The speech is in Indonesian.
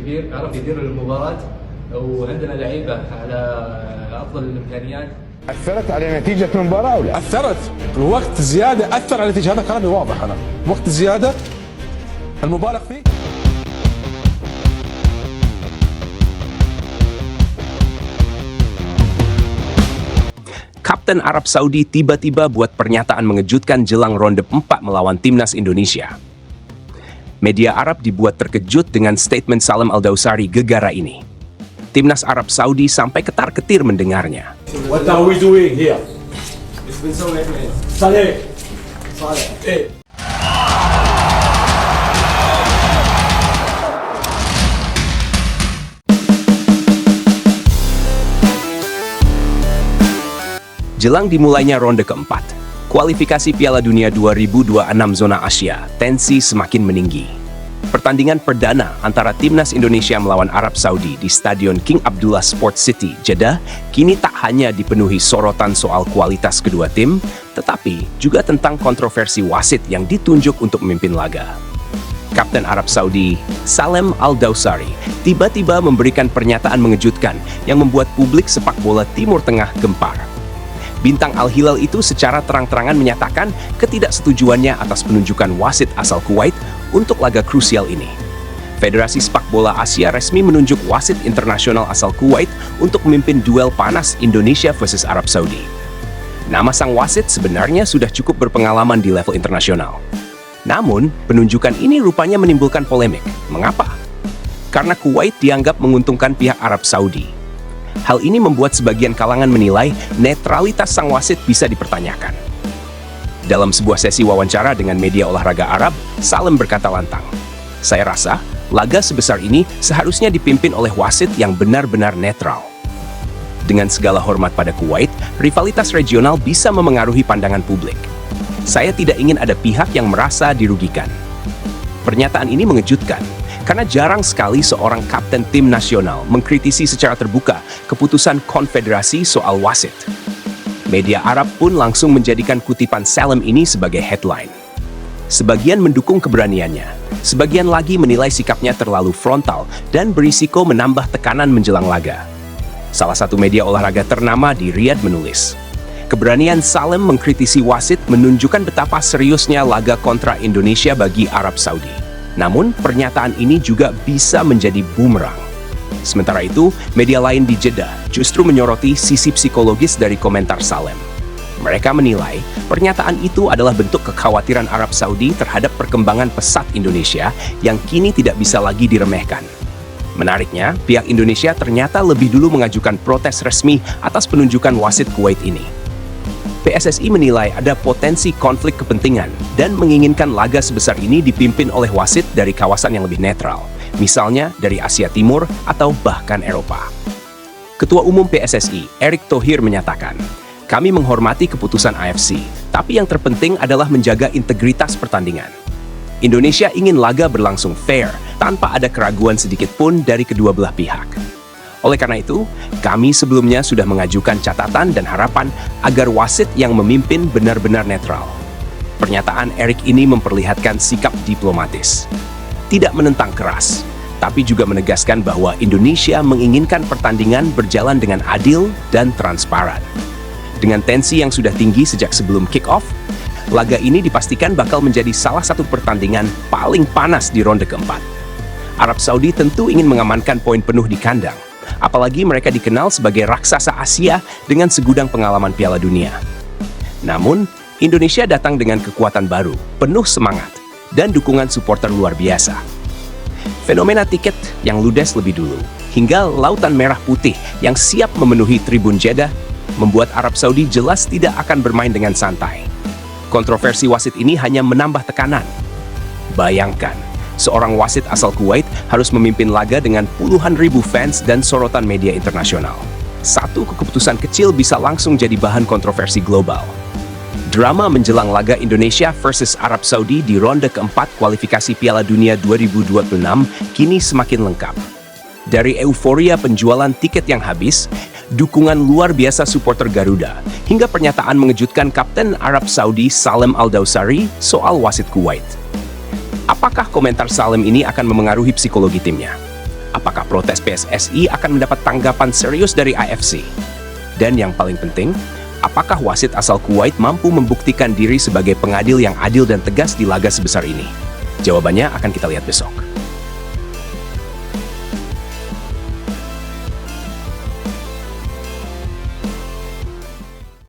كبير، عرف يدير المباراة، وعندنا لعيبة على أفضل الإمكانيات. أثرت على نتيجة المباراة ولا؟ أثرت. الوقت زيادة أثر على النتيجة، هذا كلامي واضح. أنا وقت زيادة المبالغ فيه. Kapten Arab Saudi tiba-tiba buat pernyataan mengejutkan jelang ronde 4 melawan timnas Indonesia. Media Arab dibuat terkejut dengan statement Salem Al-Dawsari gegara ini. Timnas Arab Saudi sampai ketar-ketir mendengarnya. What are we doing here? Saleh. Jelang dimulainya ronde keempat, kualifikasi Piala Dunia 2026 zona Asia, tensi semakin meninggi. Pertandingan perdana antara timnas Indonesia melawan Arab Saudi di Stadion King Abdullah Sports City, Jeddah, kini tak hanya dipenuhi sorotan soal kualitas kedua tim, tetapi juga tentang kontroversi wasit yang ditunjuk untuk memimpin laga. Kapten Arab Saudi, Salem Al-Dawsari, tiba-tiba memberikan pernyataan mengejutkan yang membuat publik sepak bola Timur Tengah gempar. Bintang Al-Hilal itu secara terang-terangan menyatakan ketidaksetujuannya atas penunjukan wasit asal Kuwait untuk laga krusial ini. Federasi Sepak Bola Asia resmi menunjuk wasit internasional asal Kuwait untuk memimpin duel panas Indonesia versus Arab Saudi. Nama sang wasit sebenarnya sudah cukup berpengalaman di level internasional. Namun, penunjukan ini rupanya menimbulkan polemik. Mengapa? Karena Kuwait dianggap menguntungkan pihak Arab Saudi. Hal ini membuat sebagian kalangan menilai netralitas sang wasit bisa dipertanyakan. Dalam sebuah sesi wawancara dengan media olahraga Arab, Salem berkata lantang, "Saya rasa laga sebesar ini seharusnya dipimpin oleh wasit yang benar-benar netral." Dengan segala hormat pada Kuwait, rivalitas regional bisa memengaruhi pandangan publik. Saya tidak ingin ada pihak yang merasa dirugikan. Pernyataan ini mengejutkan, karena jarang sekali seorang kapten tim nasional mengkritisi secara terbuka keputusan konfederasi soal wasit. Media Arab pun langsung menjadikan kutipan Salem ini sebagai headline. Sebagian mendukung keberaniannya, sebagian lagi menilai sikapnya terlalu frontal dan berisiko menambah tekanan menjelang laga. Salah satu media olahraga ternama di Riyadh menulis, keberanian Salem mengkritisi wasit menunjukkan betapa seriusnya laga kontra Indonesia bagi Arab Saudi. Namun, pernyataan ini juga bisa menjadi bumerang. Sementara itu, media lain di Jeddah justru menyoroti sisi psikologis dari komentar Salem. Mereka menilai pernyataan itu adalah bentuk kekhawatiran Arab Saudi terhadap perkembangan pesat Indonesia yang kini tidak bisa lagi diremehkan. Menariknya, pihak Indonesia ternyata lebih dulu mengajukan protes resmi atas penunjukan wasit Kuwait ini. PSSI menilai ada potensi konflik kepentingan dan menginginkan laga sebesar ini dipimpin oleh wasit dari kawasan yang lebih netral, misalnya dari Asia Timur atau bahkan Eropa. Ketua Umum PSSI, Erick Thohir menyatakan, "Kami menghormati keputusan AFC, tapi yang terpenting adalah menjaga integritas pertandingan. Indonesia ingin laga berlangsung fair, tanpa ada keraguan sedikit pun dari kedua belah pihak. Oleh karena itu, kami sebelumnya sudah mengajukan catatan dan harapan agar wasit yang memimpin benar-benar netral." Pernyataan Erick ini memperlihatkan sikap diplomatis. Tidak menentang keras, tapi juga menegaskan bahwa Indonesia menginginkan pertandingan berjalan dengan adil dan transparan. Dengan tensi yang sudah tinggi sejak sebelum kick-off, laga ini dipastikan bakal menjadi salah satu pertandingan paling panas di ronde keempat. Arab Saudi tentu ingin mengamankan poin penuh di kandang. Apalagi mereka dikenal sebagai raksasa Asia dengan segudang pengalaman Piala Dunia. Namun, Indonesia datang dengan kekuatan baru, penuh semangat, dan dukungan supporter luar biasa. Fenomena tiket yang ludes lebih dulu, hingga lautan merah putih yang siap memenuhi tribun Jeddah, membuat Arab Saudi jelas tidak akan bermain dengan santai. Kontroversi wasit ini hanya menambah tekanan. Bayangkan, seorang wasit asal Kuwait harus memimpin laga dengan puluhan ribu fans dan sorotan media internasional. Satu keputusan kecil bisa langsung jadi bahan kontroversi global. Drama menjelang laga Indonesia versus Arab Saudi di ronde keempat kualifikasi Piala Dunia 2026 kini semakin lengkap. Dari euforia penjualan tiket yang habis, dukungan luar biasa supporter Garuda, hingga pernyataan mengejutkan Kapten Arab Saudi Salem Al-Dawsari soal wasit Kuwait. Apakah komentar Salem ini akan memengaruhi psikologi timnya? Apakah protes PSSI akan mendapat tanggapan serius dari AFC? Dan yang paling penting, apakah wasit asal Kuwait mampu membuktikan diri sebagai pengadil yang adil dan tegas di laga sebesar ini? Jawabannya akan kita lihat besok.